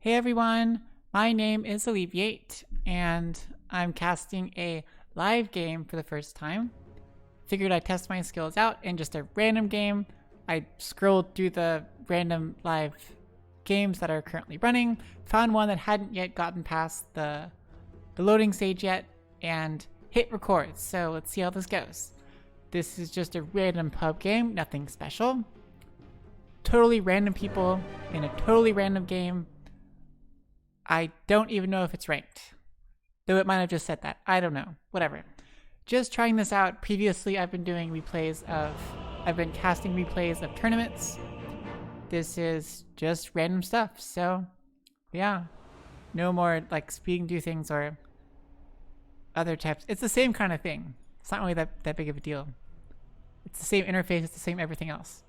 Hey everyone, my name is Alleviate, and I'm casting a live game for the first time. Figured I'd test my skills out in just a random game. I scrolled through the random live games that are currently running, found one that hadn't yet gotten past the loading stage yet, and hit record. So let's see how this goes. This is just a random pub game, nothing special. Totally random people in a totally random game. I don't even know if it's ranked. Though it might have just said that. I don't know. Whatever. Just trying this out. Previously, I've been casting replays of tournaments. This is just random stuff. So, yeah. No more like speaking through things or other types. It's the same kind of thing. It's not really that big of a deal. It's the same interface. It's the same everything else.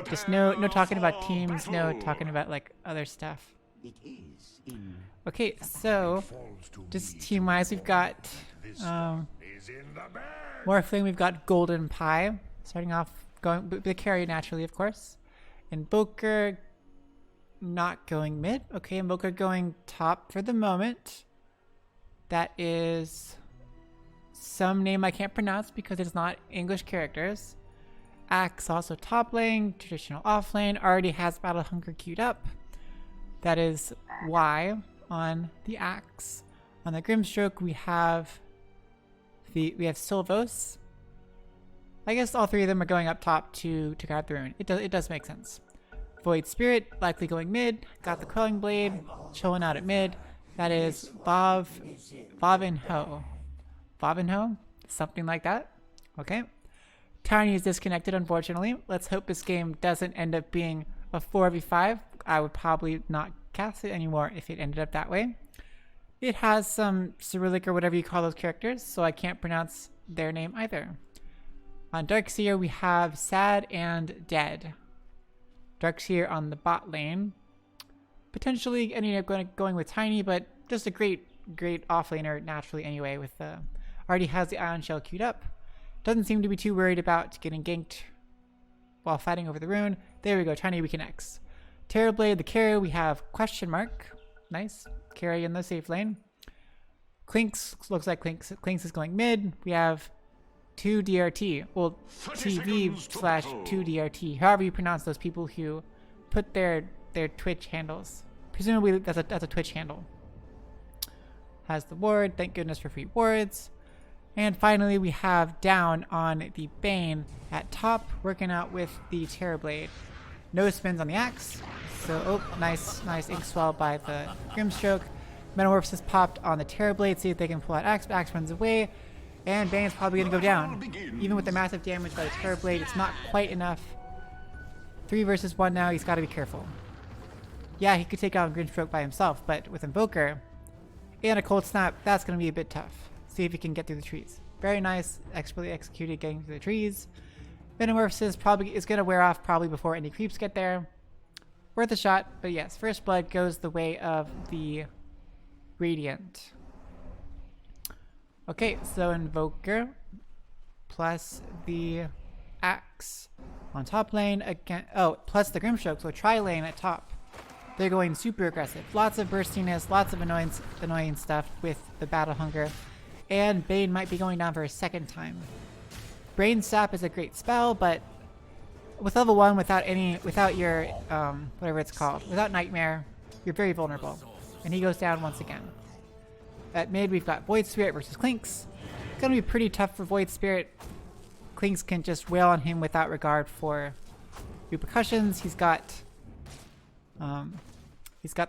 Just no talking about teams. No talking about like other stuff. Okay, so just team-wise, we've got Morphling, we've got Golden Pie, starting off going the carry naturally, of course. Invoker not going mid. Okay, Invoker going top for the moment. That is some name I can't pronounce because it's not English characters. Axe also top lane, traditional off lane, already has Battle Hunger queued up. That is Y on the Axe. On the Grimstroke, we have Sylvos. I guess all three of them are going up top to grab the rune. It does make sense. Void Spirit likely going mid. Got the Quelling Blade chilling out at mid. That is Vavinho, something like that. Okay. Tiny is disconnected, unfortunately. Let's hope this game doesn't end up being a 4v5. I would probably not cast it anymore if it ended up that way. It has some Cyrillic or whatever you call those characters, so I can't pronounce their name either. On Darkseer, we have Sad and Dead. Darkseer on the bot lane. Potentially ending up going with Tiny, but just a great offlaner naturally anyway. With already has the Ion Shell queued up. Doesn't seem to be too worried about getting ganked while fighting over the rune. There we go, Tiny reconnects. Terrorblade, the carry, we have question mark. Nice. Carry in the safe lane. Clinkz, looks like Clinkz is going mid. We have 2DRT. Well, TV/2DRT. However you pronounce those people who put their Twitch handles. Presumably that's a Twitch handle. Has the ward. Thank goodness for free wards. And finally, we have down on the Bane at top, working out with the Terrorblade. No spins on the Axe. So, nice ink swell by the Grimstroke. Metamorphosis popped on the Terrorblade. See if they can pull out Axe. Axe runs away. And Bane's probably going to go down. Even with the massive damage by the Terrorblade, it's not quite enough. 3 versus 1 now. He's got to be careful. Yeah, he could take out Grimstroke by himself, but with Invoker and a Cold Snap, that's going to be a bit tough. See if he can get through the trees. Very nice, expertly executed getting through the trees. Metamorphosis probably is going to wear off probably before any creeps get there. Worth a shot, but yes, first blood goes the way of the Radiant. Okay, so Invoker plus the Axe on top lane again. Oh, plus the Grimstroke, so tri-lane at top. They're going super aggressive. Lots of burstiness, lots of annoying stuff with the Battle Hunger. And Bane might be going down for a second time. Brain Sap is a great spell, but with level 1, without your, whatever it's called, without Nightmare, you're very vulnerable. And he goes down once again. At mid, we've got Void Spirit versus Clinkz. It's gonna be pretty tough for Void Spirit. Clinkz can just wail on him without regard for repercussions. He's got the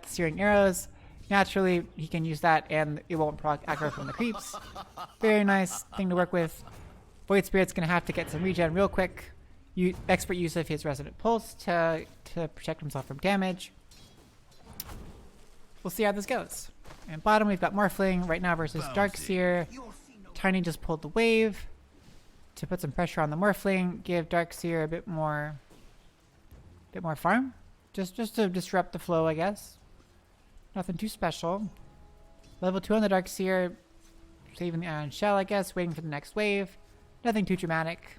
Searing Arrows. Naturally, he can use that and it won't proc aggro from the creeps. Very nice thing to work with. Void Spirit's going to have to get some regen real quick. Expert use of his Resonant Pulse to protect himself from damage. We'll see how this goes. And bottom, we've got Morphling right now versus Darkseer. Tiny just pulled the wave to put some pressure on the Morphling. Give Darkseer a bit more farm. Just to disrupt the flow, I guess. Nothing too special. Level 2 on the Darkseer. Saving the Ion Shell, I guess. Waiting for the next wave. Nothing too dramatic.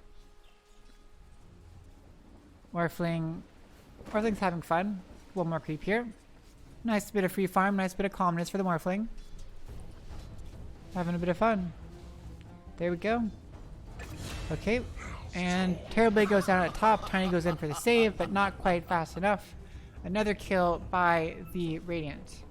Morphling's having fun. One more creep here. Nice bit of free farm, nice bit of calmness for the Morphling. Having a bit of fun. There we go. Okay, and Terrorblade goes down at top. Tiny goes in for the save, but not quite fast enough. Another kill by the Radiant.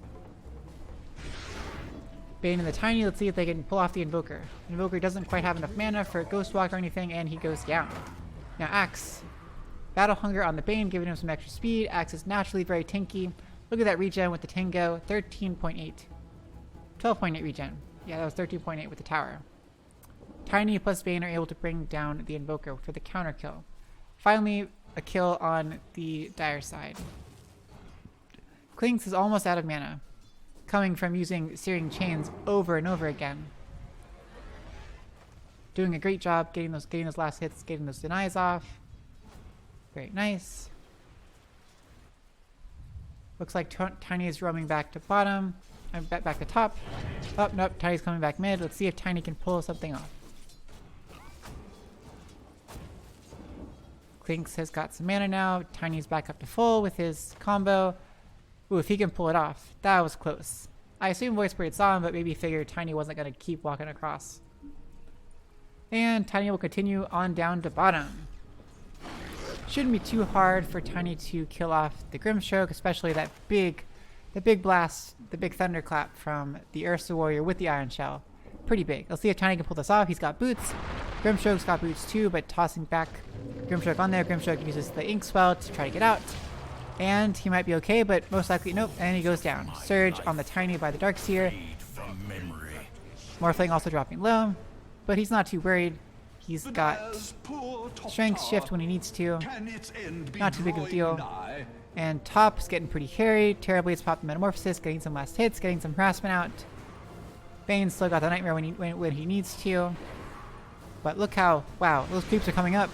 Bane and the Tiny, let's see if they can pull off the Invoker. Invoker doesn't quite have enough mana for Ghost Walk or anything, and he goes down. Now Axe. Battle Hunger on the Bane, giving him some extra speed. Axe is naturally very tanky. Look at that regen with the Tango, 13.8. 12.8 regen. Yeah, that was 13.8 with the tower. Tiny plus Bane are able to bring down the Invoker for the counter kill. Finally, a kill on the Dire side. Clinkz is almost out of mana, coming from using Searing Chains over and over again. Doing a great job getting those last hits, getting those denies off. Very nice. Looks like Tiny is roaming back to bottom. Back to top. Oh, nope, Tiny's coming back mid. Let's see if Tiny can pull something off. Clinkz has got some mana now. Tiny's back up to full with his combo. Ooh, if he can pull it off. That was close. I assume Voice Spirit saw him, but maybe figured Tiny wasn't going to keep walking across. And Tiny will continue on down to bottom. Shouldn't be too hard for Tiny to kill off the Grimstroke, especially the big blast, the big thunderclap from the Ursa Warrior with the Iron Shell. Pretty big. Let's see if Tiny can pull this off. He's got boots. Grimstroke's got boots too, but tossing back Grimstroke on there. Grimstroke uses the Ink Spell to try to get out. And he might be okay, but most likely nope, and he goes down. Surge on the Tiny by the Dark Seer. Morphling also dropping low, but he's not too worried. He's got Strength Shift when he needs to. Not too big of a deal. And top's getting pretty hairy. Terrorblade's popping Metamorphosis, getting some last hits, getting some harassment out. Bane's still got the Nightmare when he needs to. But look how, wow, those creeps are coming up.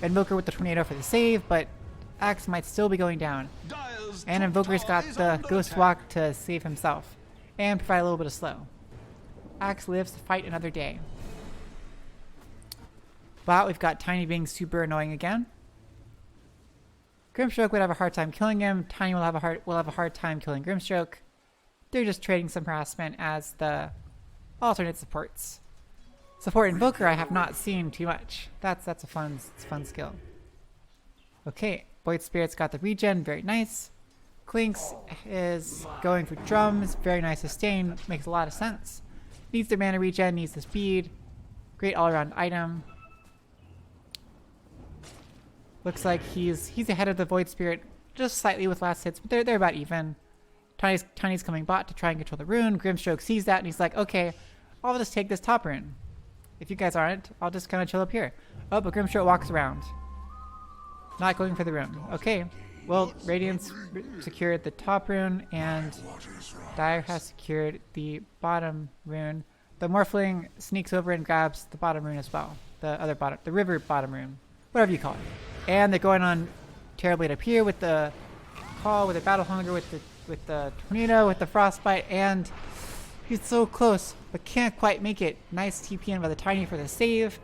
Invoker with the Tornado for the save, but Axe might still be going down. And Invoker's got the Ghost Walk to save himself. And provide a little bit of slow. Axe lives to fight another day. But we've got Tiny being super annoying again. Grimstroke would have a hard time killing him. Tiny will have a hard time killing Grimstroke. They're just trading some harassment as the alternate supports. Support Invoker I have not seen too much. That's a fun skill. Okay, Void Spirit's got the regen, very nice. Clinkz is going for drums, very nice sustain, makes a lot of sense. Needs the mana regen, needs the speed. Great all-around item. Looks like he's ahead of the Void Spirit just slightly with last hits, but they're about even. Tiny's coming bot to try and control the rune. Grimstroke sees that and he's like, okay, I'll just take this top rune. If you guys aren't, I'll just kind of chill up here. Oh, but Grimstroke walks around. Not going for the rune. Okay, well, Radiance secured the top rune and Dire has secured the bottom rune. The Morphling sneaks over and grabs the bottom rune as well. The river bottom rune. Whatever you call it. And they're going on Terrorblade up here with the call, with the Battle Hunger, with the Tornado, with the Frostbite, and he's so close, but can't quite make it. Nice TP in by the Tiny for the save.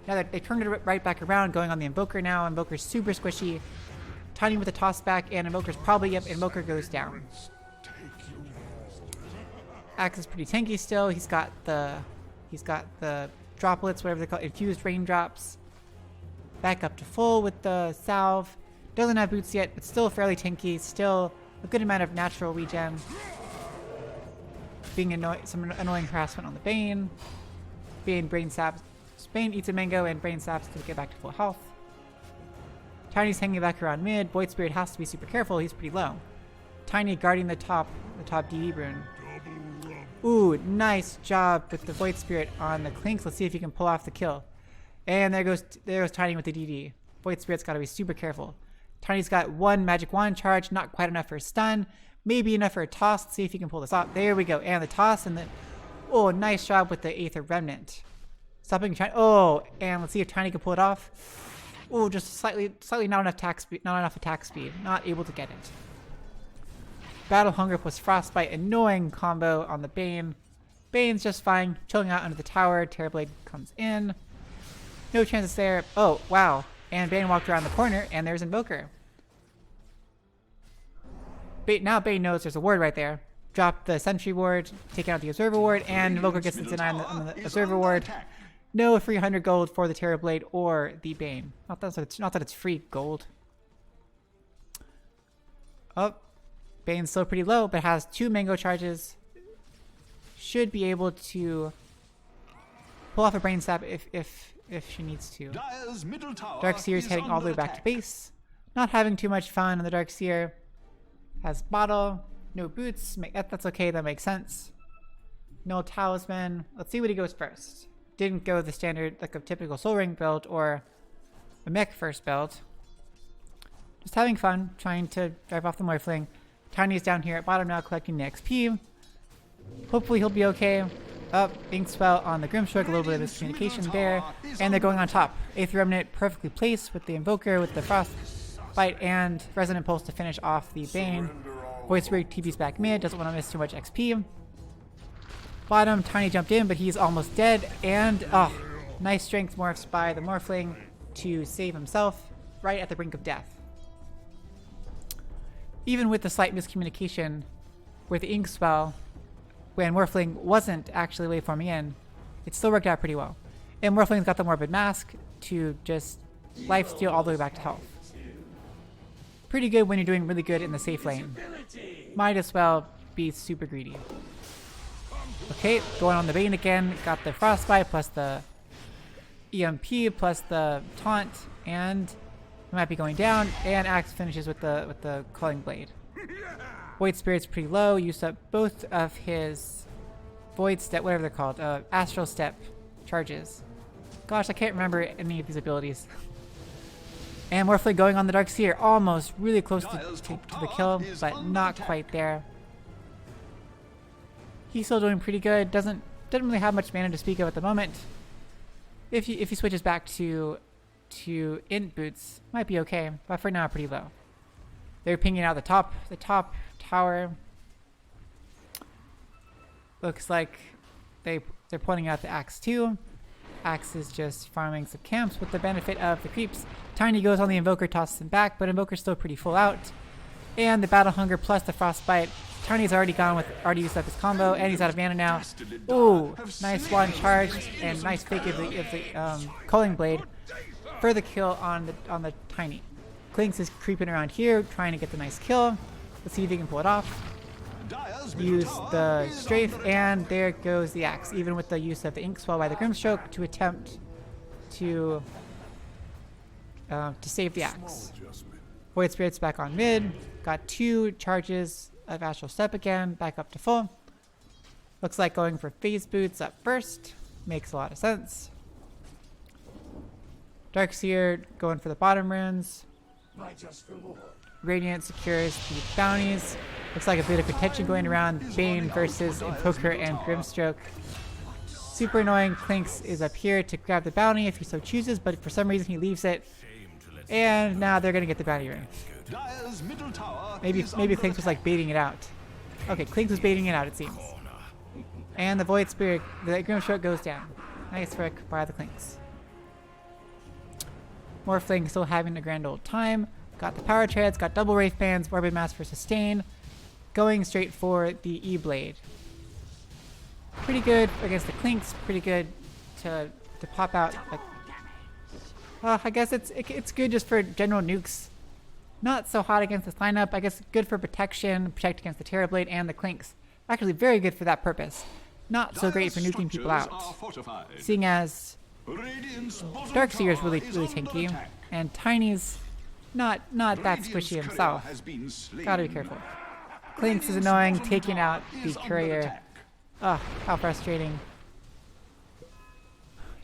Now they turned it right back around, going on the Invoker now. Invoker's super squishy. Tiny with a toss back, and Invoker's probably, yep, Invoker goes down. Axe is pretty tanky still. He's got the droplets, whatever they call it, infused raindrops. Back up to full with the salve. Doesn't have boots yet, but still fairly tanky. Still a good amount of natural regen. Being some annoying harassment on the Bane. Bane eats a mango and brain saps to get back to full health. Tiny's hanging back around mid. Void Spirit has to be super careful. He's pretty low. Tiny guarding the top DD rune. Ooh, nice job with the Void Spirit on the Clinkz. Let's see if he can pull off the kill. And there goes Tiny with the DD. Void Spirit's got to be super careful. Tiny's got one magic wand charge, not quite enough for a stun. Maybe enough for a toss. Let's see if he can pull this off. There we go. And the toss and the... Oh, nice job with the Aether Remnant. Stopping Tiny. Oh, and let's see if Tiny can pull it off. Oh, just slightly not enough attack speed. Not able to get it. Battle Hunger plus Frostbite. Annoying combo on the Bane. Bane's just fine. Chilling out under the tower. Terrorblade comes in. No chances there. Oh, wow. And Bane walked around the corner, and there's Invoker. now Bane knows there's a ward right there. Drop the sentry ward, taking out the observer ward, and Invoker gets its deny on the observer ward. No free 100 gold for the Terrorblade or the Bane. Not that it's free gold. Oh, Bane's still pretty low, but has 2 mango charges. Should be able to pull off a brain stab if she needs to. Dark Seer's heading all the way back to base. Not having too much fun on the Dark Seer. Has bottle, no boots. That's okay, that makes sense. No talisman. Let's see what he goes first. Didn't go the standard, like a typical Soul Ring build or a mech first build. Just having fun, trying to drive off the Morphling. Tiny's down here at bottom now collecting the XP. Hopefully he'll be okay. Up, Ink Spell on the Grimstroke, a little bit of miscommunication there. And they're going on top. 8th Remnant perfectly placed with the Invoker, with the Frostbite, and Resonant Pulse to finish off the Bane. Void Spirit TV's back mid, doesn't want to miss too much XP. Bottom, Tiny jumped in, but he's almost dead. And, nice strength morphs by the Morphling to save himself right at the brink of death. Even with the slight miscommunication with the Ink Spell, when Morphling wasn't actually waveforming in, it still worked out pretty well. And Morphling's got the Morbid Mask to just lifesteal all the way back to health. Pretty good when you're doing really good in the safe lane. Might as well be super greedy. Okay, going on the Bane again. Got the Frostbite plus the EMP plus the Taunt, and he might be going down. And Axe finishes with the Culling Blade. Void Spirit's pretty low. Used up both of his Void Step, whatever they're called, Astral Step charges. Gosh, I can't remember any of these abilities. And Morphling going on the Dark Seer, almost really close to the kill, but not quite there. He's still doing pretty good. Doesn't really have much mana to speak of at the moment. If he switches back to Int Boots, might be okay, but for now pretty low. They're pinging out the top tower. Looks like they're pointing out the Axe too. Axe is just farming some camps with the benefit of the creeps. Tiny goes on the Invoker, tosses him back, but Invoker's still pretty full out. And the Battle Hunger plus the Frostbite. Tiny's already used up his combo, and he's out of mana now. Ooh, nice one charge and nice fake of the Culling Blade for the kill on the Tiny. Clinkz is creeping around here, trying to get the nice kill. Let's see if he can pull it off. Use the Strafe, and there goes the Axe, even with the use of the Ink Spell by the Grimstroke to attempt to save the Axe. Void Spirit's back on mid. Got 2 charges of Astral Step again, back up to full. Looks like going for Phase Boots up first. Makes a lot of sense. Dark Seer going for the bottom runes. Radiant secures the bounties. Looks like a bit of contention going around. Bane versus Invoker and Grimstroke. Super annoying. Clinkz is up here to grab the bounty if he so chooses, but for some reason he leaves it. And now they're gonna get the bounty ring. Maybe Clinkz was like baiting it out. Okay, Clinkz was baiting it out, it seems. And the Void Spirit, the Grimstroke goes down. Nice work by the Clinkz. Morphling still having a grand old time. Got the Power Treads, got double Wraith Bands, Morbid Mask for sustain. Going straight for the E-Blade. Pretty good against the Clinkz, pretty good to pop out. Like, I guess it's good just for general nukes. Not so hot against this lineup. I guess good for protection, protect against the Terrorblade and the Clinkz. Actually very good for that purpose. Not so great for nuking people out. Seeing as Dark Seer is really tanky, and Tiny's not that squishy himself. Gotta be careful. Clinkz is annoying, taking out the courier. Ugh, how frustrating.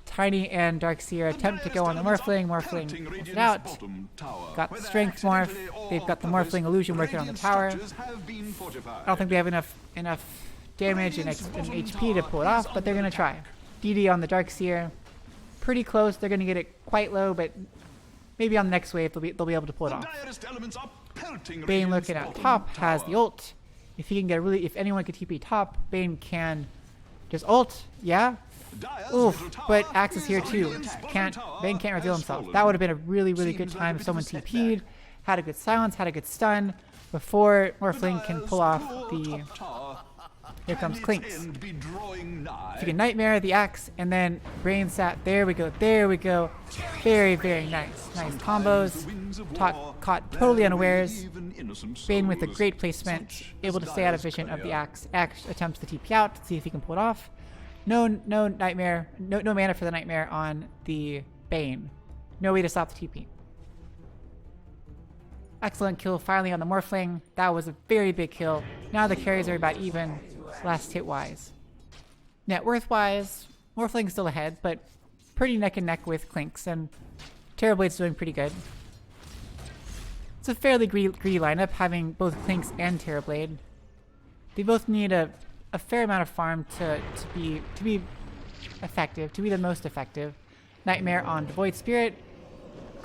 Tiny and Dark Seer attempt to go on the Morphling. Morphling pulls it out. Got the Strength Morph. They've got the Morphling illusion working on the tower. I don't think they have enough damage and HP to pull it off, but they're gonna try. DD on the Dark Seer. Pretty close. They're gonna get it quite low, but maybe on the next wave they'll be able to pull it off. Bane looking at top has the ult. If he can get if anyone could TP top, Bane can just ult. Yeah. Oof, but Axe is here too. Bane can't reveal himself. That would have been a really good time if someone TP'd, had a good silence, had a good stun. before Morphling can pull off the... Here comes Clinkz. If you can Nightmare the axe and then Brain Sap. There we go. There we go. Very, very nice. Nice combos. Caught totally unawares. Bane with a great placement. Able to stay out of vision of the axe. Axe attempts to TP out to see if he can pull it off. No Nightmare. No mana for the Nightmare on the Bane. No way to stop the TP. Excellent kill finally on the Morphling. That was a very big kill. Now the carries are about even. Last hit wise. Net worth wise, Morphling's still ahead, but pretty neck and neck with Clinkz, and Terrorblade's doing pretty good. It's a fairly greedy lineup, having both Clinkz and Terrorblade. They both need a fair amount of farm to be effective, to be the most effective. Nightmare on the Void Spirit.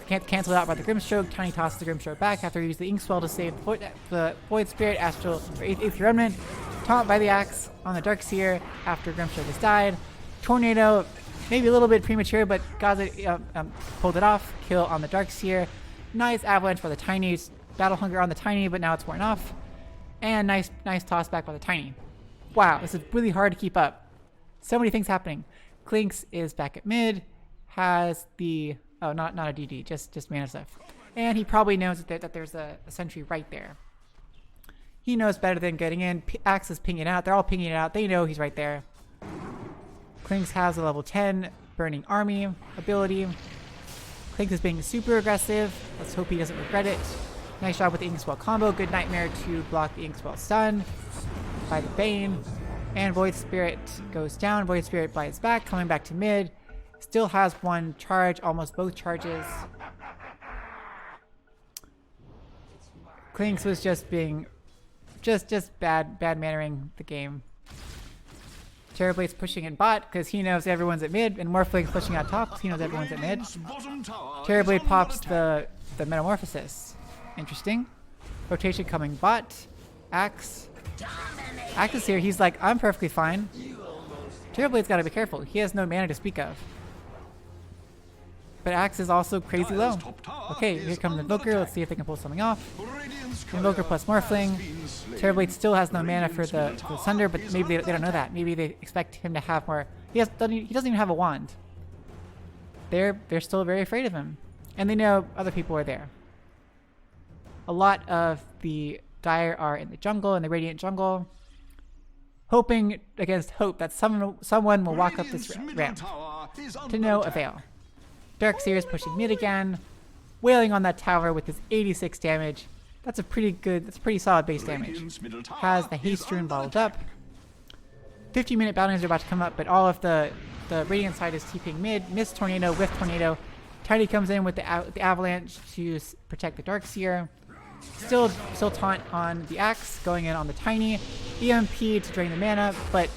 Can't cancel it out by the Grimstroke. Tiny tosses the Grimstroke back after he used the Inkswell to save the Void Spirit, Astral, or Eighth Remnant. Taunt by the axe on the Dark Seer after Grimstroke has died. Tornado, maybe a little bit premature, but Gaza pulled it off. Kill on the Dark Seer. Nice avalanche by the Tiny. Battle Hunger on the Tiny, but now it's worn off. And nice toss back by the Tiny. Wow, this is really hard to keep up. So many things happening. Clinkz is back at mid. Has the... Oh, not a DD, just mana stuff. And he probably knows that there's a sentry right there. He knows better than getting in. Axe is pinging out. They're all pinging it out. They know he's right there. Clinkz has a level 10 Burning Army ability. Clinkz is being super aggressive. Let's hope he doesn't regret it. Nice job with the Inkswell combo. Good Nightmare to block the Inkswell stun by the Bane. And Void Spirit goes down. Void Spirit bites back, coming back to mid. Still has one charge, almost both charges. Clinkz was just being... Just bad mannering the game. Terrorblade's pushing in bot because he knows everyone's at mid, and Morphling's pushing out top because he knows everyone's at mid. Terrorblade pops the Metamorphosis. Interesting. Rotation coming bot. Axe. Axe is here. He's like, I'm perfectly fine. Terrorblade's got to be careful. He has no mana to speak of. But Axe is also crazy low. Okay, here comes Invoker. Let's see if they can pull something off. Invoker plus Morphling. Terrorblade still has no mana for the Sunder, but maybe they don't know that. Maybe they expect him to have more. He doesn't even have a wand. They're still very afraid of him. And they know other people are there. A lot of the Dire are in the jungle, in the Radiant jungle. Hoping against hope that someone will walk up this ramp. To no avail. Dark Seer is pushing mid again, wailing on that tower with his 86 damage. That's a pretty solid base damage. Has the haste rune bottled up. 50-minute bounties are about to come up, but all of the Radiant side is TPing mid. Miss Tornado with Tornado. Tiny comes in with the avalanche to protect the Dark Seer. Still taunt on the axe, going in on the Tiny. EMP to drain the mana, but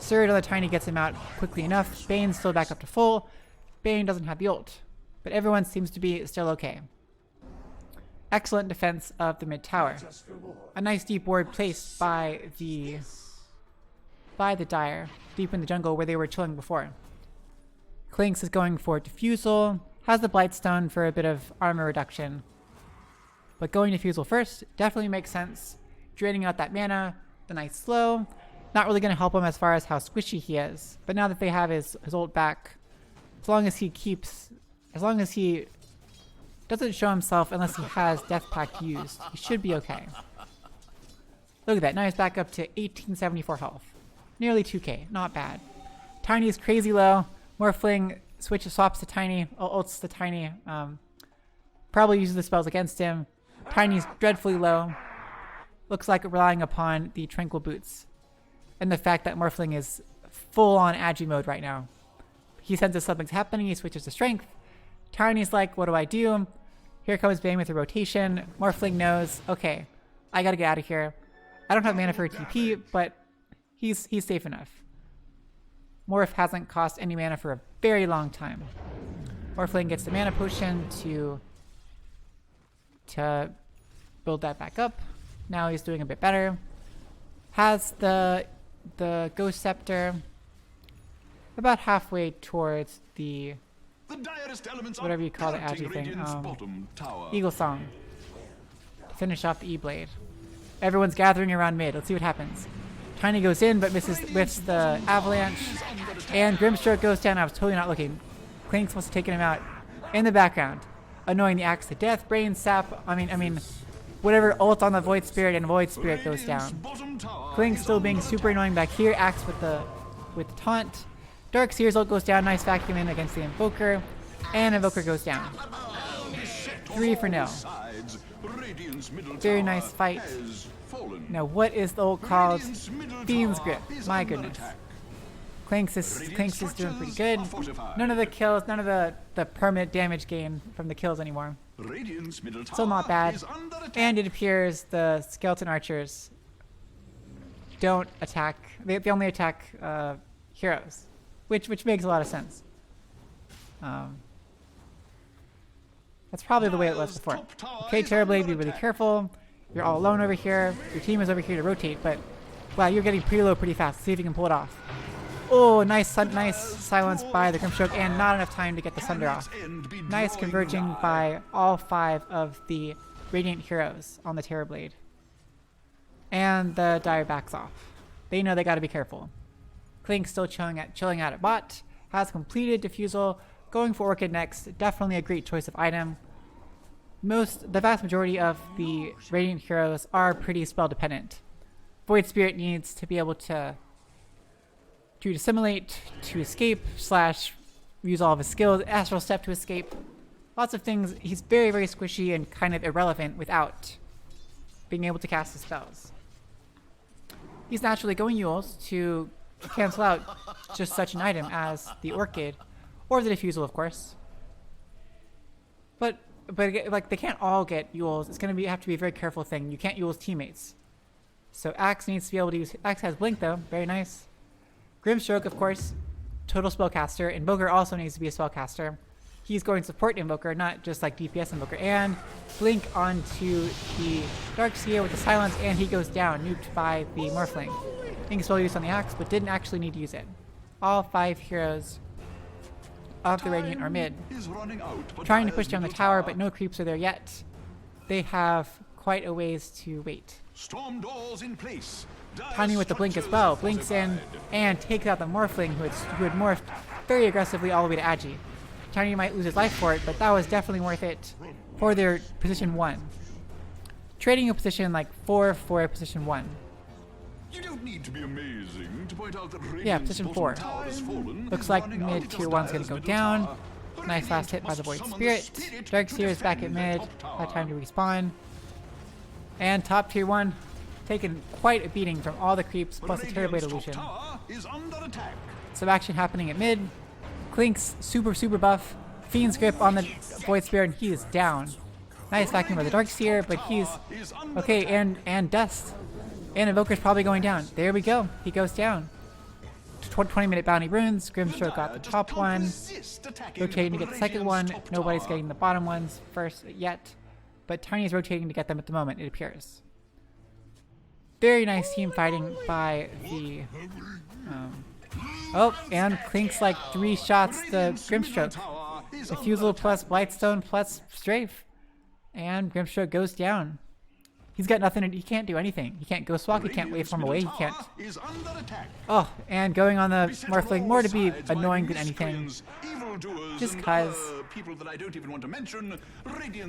Surge on the Tiny gets him out quickly enough. Bane's still back up to full. Bane doesn't have the ult, but everyone seems to be still okay. Excellent defense of the mid tower. A nice deep ward placed by the Dire, deep in the jungle where they were chilling before. Clinkz is going for Diffusal, has the Blightstone for a bit of armor reduction. But going Diffusal first definitely makes sense. Draining out that mana, the nice slow. Not really going to help him as far as how squishy he is, but now that they have his ult back, as long as he doesn't show himself unless he has Death Pact used, he should be okay. Look at that, now he's back up to 1874 health. Nearly 2k, not bad. Tiny is crazy low. Morphling swaps to Tiny, ults to Tiny. Probably uses the spells against him. Tiny's dreadfully low. Looks like relying upon the Tranquil Boots. And the fact that Morphling is full on Agi mode right now. He senses something's happening, he switches to Strength. Tiny's like, what do I do? Here comes Bane with a rotation. Morphling knows, okay, I gotta get out of here. I don't have mana for a TP, but he's safe enough. Morph hasn't cost any mana for a very long time. Morphling gets the mana potion to build that back up. Now he's doing a bit better. Has the Ghost Scepter about halfway towards the whatever you call the Agi thing. Eagle Song. finish off the E-Blade. Everyone's gathering around mid. Let's see what happens. Tiny goes in, but whiffs the avalanche. And Grimstroke goes down. I was totally not looking. Clinkz must have taken him out in the background. Annoying the axe to death. Brain sap. I mean, whatever ult on the Void Spirit, and Void Spirit goes down. Clinkz still being super annoying back here. Axe with the taunt. Dark Seer's ult goes down. Nice vacuum in against the Invoker. And Invoker goes down. 3 for no. Very nice fight. Now, what is the ult called? Fiend's Grip. My goodness. Clinkz is doing pretty good. None of the kills, none of the permanent damage gain from the kills anymore. Still not bad. And it appears the skeleton archers don't attack. They only attack heroes, which makes a lot of sense. That's probably the way it was before. Okay, Terrorblade, be really careful. You're all alone over here. Your team is over here to rotate, but wow, you're getting pretty low pretty fast. See if you can pull it off. Oh, nice silence by the Grimstroke, and not enough time to get the Sunder off. Nice converging by all 5 of the Radiant heroes on the Terrorblade. And the Dire backs off. They know they gotta be careful. Clinkz still chilling out at bot. Has completed Diffusal. Going for Orchid next. Definitely a great choice of item. The vast majority of the Radiant heroes are pretty spell dependent. Void Spirit needs to be able to dissimulate, to escape, / use all of his skills, Astral Step to escape. Lots of things. He's very, very squishy and kind of irrelevant without being able to cast his spells. He's naturally going Yules to cancel out just such an item as the Orchid, or the Diffusal, of course. But like, they can't all get Yules. It's gonna have to be a very careful thing. You can't Yules teammates. So Axe needs to be able to use. Axe has Blink though, very nice. Grimstroke, of course, total spellcaster. Invoker also needs to be a spellcaster. He's going to support Invoker, not just like DPS Invoker. And Blink onto the Dark Seer with the silence, and he goes down, nuked by the Morphling. Being spell used on the Axe, but didn't actually need to use it. All 5 heroes of the Radiant are mid. Trying to push down the tower, but no creeps are there yet. They have quite a ways to wait. Storm doors in place. Tiny with the blink as well. Blinks in and takes out the Morphling who had morphed very aggressively all the way to Agi. Tiny might lose his life for it, but that was definitely worth it for their position 1. Trading a position like 4 for position 1. You don't need to be amazing to point out that Yeah, position 4. Looks like mid tier 1's gonna go down. Nice last hit by the Void Spirit. Dark Seer is back at mid. Had time to respawn. And top tier 1 taking quite a beating from all the creeps plus the Terrorblade illusion. Some action happening at mid. Clinkz super buff. Fiend's Grip on the Void Spirit, and he is down. Nice vacuum by the Dark Seer, but he's okay. And Dust. And Invoker's probably going down. There we go. He goes down. 20-minute bounty runes. Grimstroke got the top one. Rotating to get the second one. Nobody's getting the bottom ones first yet. But Tiny is rotating to get them at the moment, it appears. Very nice team fighting by the... oh, and Clinkz like 3 shots the Grimstroke. Diffusal plus Blightstone plus Strafe. And Grimstroke goes down. He's got nothing, he can't do anything. He can't Ghost Walk, he can't waveform away, he can't... Oh, and going on the Morphling, more to be annoying than anything. Just cause...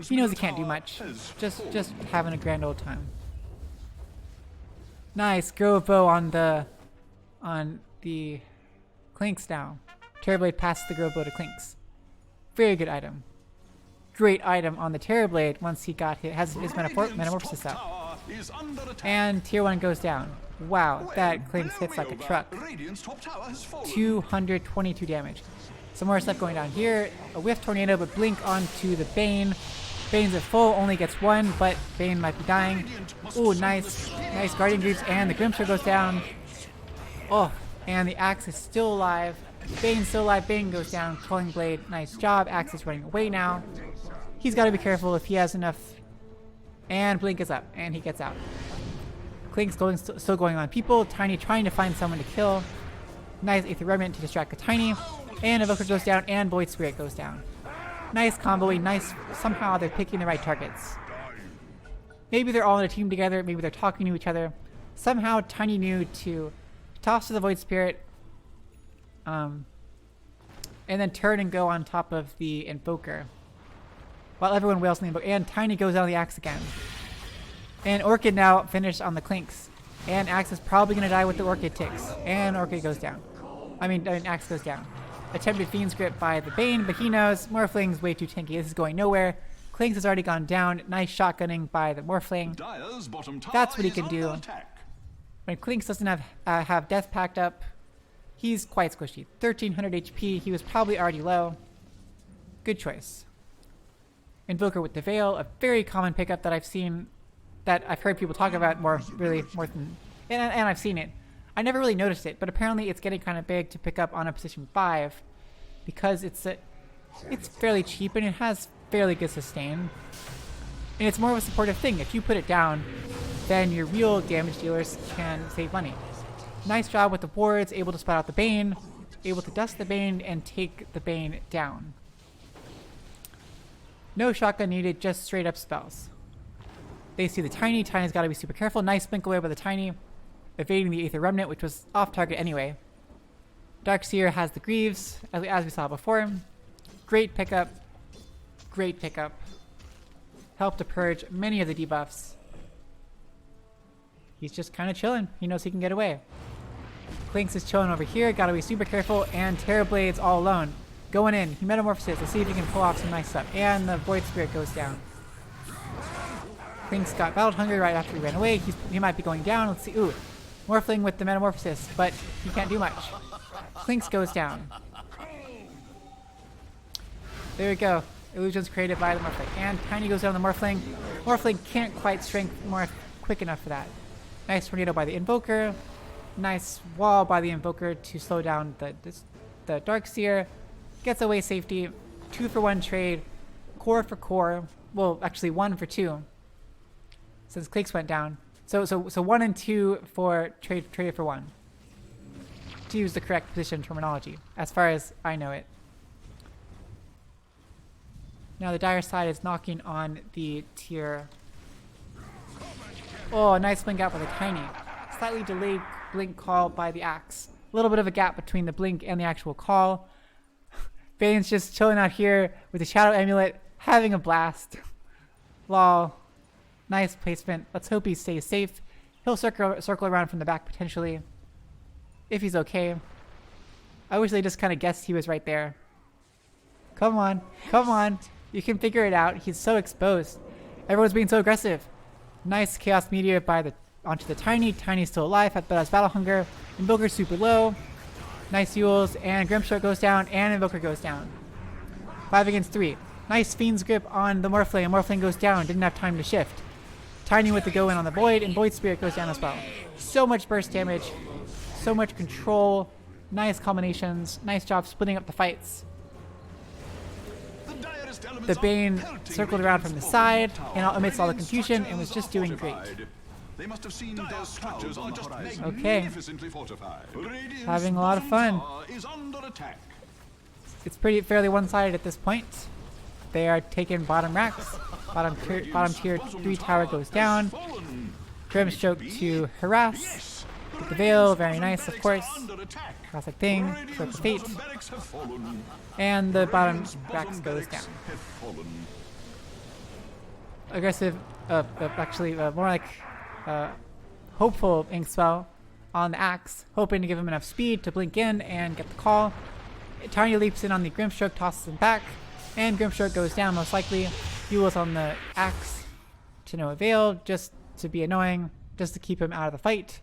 He knows he can't do much. Just having a grand old time. Nice, Grove Bow on the Clinkz now. Terrorblade passes the Grove Bow to Clinkz. Very good item. Great item on the Terrorblade once he got hit, has his metamorphosis up. And tier 1 goes down. Wow, that Clinkz hits like a truck. 222 damage. Some more stuff going down here. A whiff tornado, but blink onto the Bane. Bane's at full, only gets 1, but Bane might be dying. Ooh, nice Guardian Greaves, and the Grimstroke goes down. Oh, and the Axe is still alive. Bane's still alive, Bane goes down. Culling Blade, nice job. Axe is running away now. He's got to be careful if he has enough. And Blink is up, and he gets out. Clinkz still going on people. Tiny trying to find someone to kill. Nice Aether Remnant to distract the Tiny. And Invoker goes down, and Void Spirit goes down. Nice comboing, nice. Somehow they're picking the right targets. Maybe they're all in a team together. Maybe they're talking to each other. Somehow Tiny knew to toss to the Void Spirit, and then turn and go on top of the Invoker, while everyone wails on the Invoker. And Tiny goes down the Axe again. And Orchid now finished on the Clinkz. And Axe is probably going to die with the Orchid ticks. And Orchid goes down. Axe goes down. Attempted Fiend's Grip by the Bane, but he knows Morphling's way too tanky. This is going nowhere. Clinkz has already gone down. Nice shotgunning by the Morphling. That's what he can do. When Clinkz doesn't have Death packed up, he's quite squishy. 1300 HP. He was probably already low. Good choice. Invoker with the Veil, a very common pickup that I've seen, that I've heard people talk about more than, and I've seen it. I never really noticed it, but apparently it's getting kind of big to pick up on a position 5 because it's fairly cheap and it has fairly good sustain. And it's more of a supportive thing. If you put it down, then your real damage dealers can save money. Nice job with the wards, able to spot out the Bane, able to dust the Bane and take the Bane down. No shotgun needed, just straight up spells. They see the Tiny. Tiny's got to be super careful. Nice blink away by the Tiny, evading the Aether Remnant, which was off target anyway. Dark Seer has the Greaves, as we saw before. Great pickup. Great pickup. Helped to purge many of the debuffs. He's just kind of chilling. He knows he can get away. Clinkz is chilling over here. Got to be super careful. And Terrorblade's all alone. Going in. He metamorphoses. Let's see if he can pull off some nice stuff. And the Void Spirit goes down. Clinkz got Battle Hunger right after he ran away. He might be going down. Let's see. Ooh. Morphling with the metamorphosis, but he can't do much. Clinkz goes down. There we go. Illusions created by the Morphling. And Tiny goes down the Morphling. Morphling can't quite strength more quick enough for that. Nice tornado by the Invoker. Nice wall by the Invoker to slow down the Dark Seer. Gets away safety. 2-for-1 trade. Core for core. Well, actually 1 for 2. Since Clinkz went down. So 1 and 2 for traded for 1. To use the correct position terminology, as far as I know it. Now the Dire side is knocking on the tier. Oh, nice blink out by the Tiny. Slightly delayed blink call by the Axe. A little bit of a gap between the blink and the actual call. Bane's just chilling out here with the Shadow Amulet, having a blast. Lol. Nice placement. Let's hope he stays safe. He'll circle around from the back potentially. If he's okay. I wish they just kind of guessed he was right there. Come on. Come on. You can figure it out. He's so exposed. Everyone's being so aggressive. Nice Chaos Meteor onto the Tiny. Tiny's still alive, but has Battle Hunger. Invoker's super low. Nice Yules, and Grimstroke goes down, and Invoker goes down. 5 against 3. Nice Fiend's Grip on the Morphling, and Morphling goes down. Didn't have time to shift. Tiny with the go in on the Void, and Void Spirit goes down as well. So much burst damage. So much control. Nice combinations. Nice job splitting up the fights. The Bane circled around from the side, and amidst all the confusion, and was just doing great. They must have seen their structures are just Okay. magnificently fortified. Having a lot of fun. Is under attack. It's fairly one-sided at this point. They are taking bottom racks. Bottom tier 3 tower goes down. Grimstroke to harass. With the Veil, very nice, of course. Classic thing. Flip the Fate. And the bottom racks goes down. Aggressive, actually more like hopeful ink spell on the Axe, hoping to give him enough speed to blink in and get the call. Tiny leaps in on the Grimstroke, tosses him back, and Grimstroke goes down most likely. Yules on the Axe to no avail, just to be annoying, just to keep him out of the fight.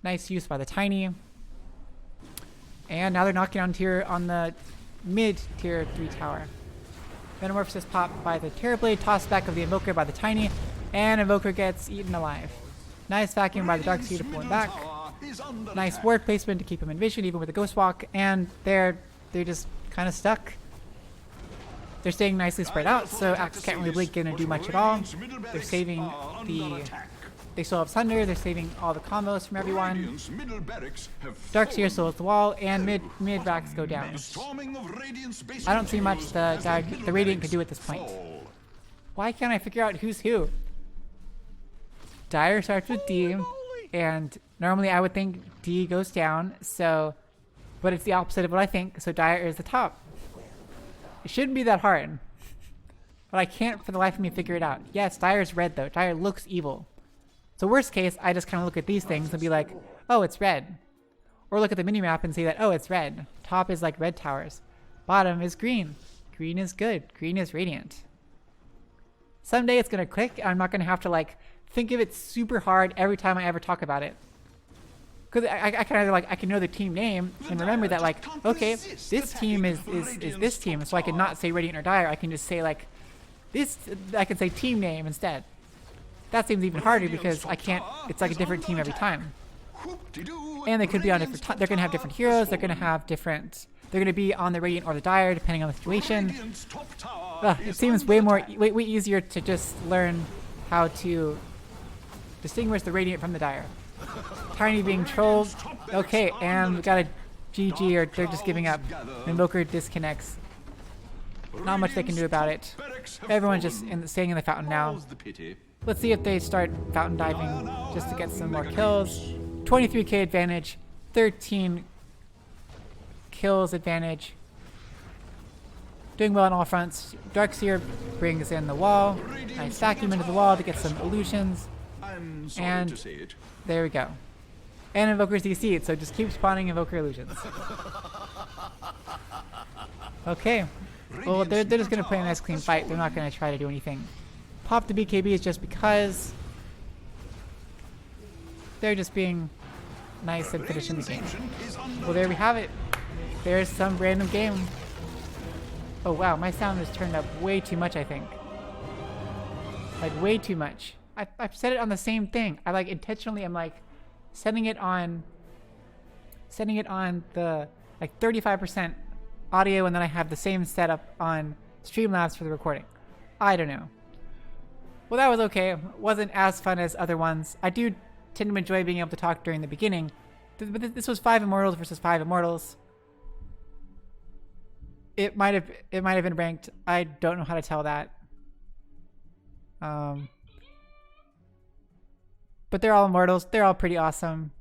Nice use by the Tiny. And now they're knocking on the mid tier 3 tower. Metamorphosis pop by the Terrorblade, toss back of the Invoker by the Tiny, and Invoker gets eaten alive. Nice vacuum by the Dark Seer to pull him back. Nice ward placement to keep him in vision even with the Ghost Walk, and they're just kind of stuck. They're staying nicely spread out, so Axe can't really blink in and do much at all. They're saving they still have Sunder, they're saving all the combos from everyone. Dark Seer still has the wall, and mid racks go down. I don't see much the Radiant could do at this point. Why can't I figure out who's who? Dire starts with D, and normally I would think D goes down, so, but it's the opposite of what I think, so Dire is the top. It shouldn't be that hard, but I can't for the life of me figure it out. Yes, Dire is red though. Dire looks evil. So worst case, I just kind of look at these things and be like, oh, it's red. Or look at the minimap and see that, oh, it's red. Top is like red towers. Bottom is green. Green is good. Green is radiant. Someday it's going to click, and I'm not going to have to like think of it super hard every time I ever talk about it. Because I kind of like, I can know the team name and remember that like, okay, this team is this team. So I can not say Radiant or Dire. I can just say like, this, I can say team name instead. That seems even harder because I can't, it's like a different team every time. And they could be on different, they're going to have different heroes, they're going to have different, they're going to be on the Radiant or the Dire depending on the situation. It seems way easier to just learn how to distinguish the Radiant from the Dire. Tiny being trolled. Okay, and we got a GG, or they're just giving up. Invoker disconnects. Not much they can do about it. Everyone's just staying in the fountain now. Let's see if they start fountain diving just to get some more kills. 23k advantage, 13 kills advantage. Doing well on all fronts. Dark Seer brings in the wall. I stack him into the wall to get some illusions. And there we go. And Invoker's DC'd, so just keep spawning Invoker illusions. Okay. Well, they're just going to play a nice clean fight. They're not going to try to do anything. Pop the BKB is just because they're just being nice and finishing the game. Well, there we have it. There's some random game. Oh wow, my sound is turned up way too much, I think. Like way too much. I've set it on the same thing. I like intentionally am like setting it on the like 35% audio, and then I have the same setup on Streamlabs for the recording. I don't know. Well, that was okay. Wasn't as fun as other ones. I do tend to enjoy being able to talk during the beginning. But this was 5 Immortals versus 5 Immortals. It might have been ranked. I don't know how to tell that. But they're all Immortals. They're all pretty awesome.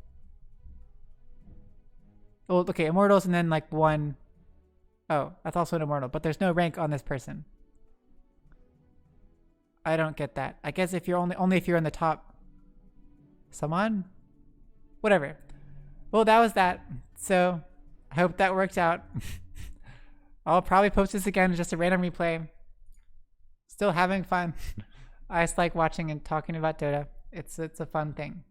Well, okay, Immortals and then like one. Oh, that's also an Immortal, but there's no rank on this person. I don't get that. I guess if you're only if you're in the top. Someone? Whatever. Well, that was that. So, I hope that worked out. I'll probably post this again as just a random replay. Still having fun. I just like watching and talking about Dota. It's a fun thing.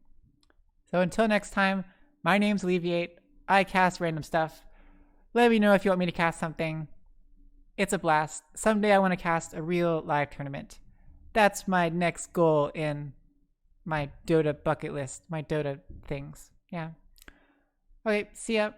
So until next time, my name's Alleviate. I cast random stuff. Let me know if you want me to cast something. It's a blast. Someday I want to cast a real live tournament. That's my next goal in my Dota bucket list, my Dota things. Yeah. Okay, see ya.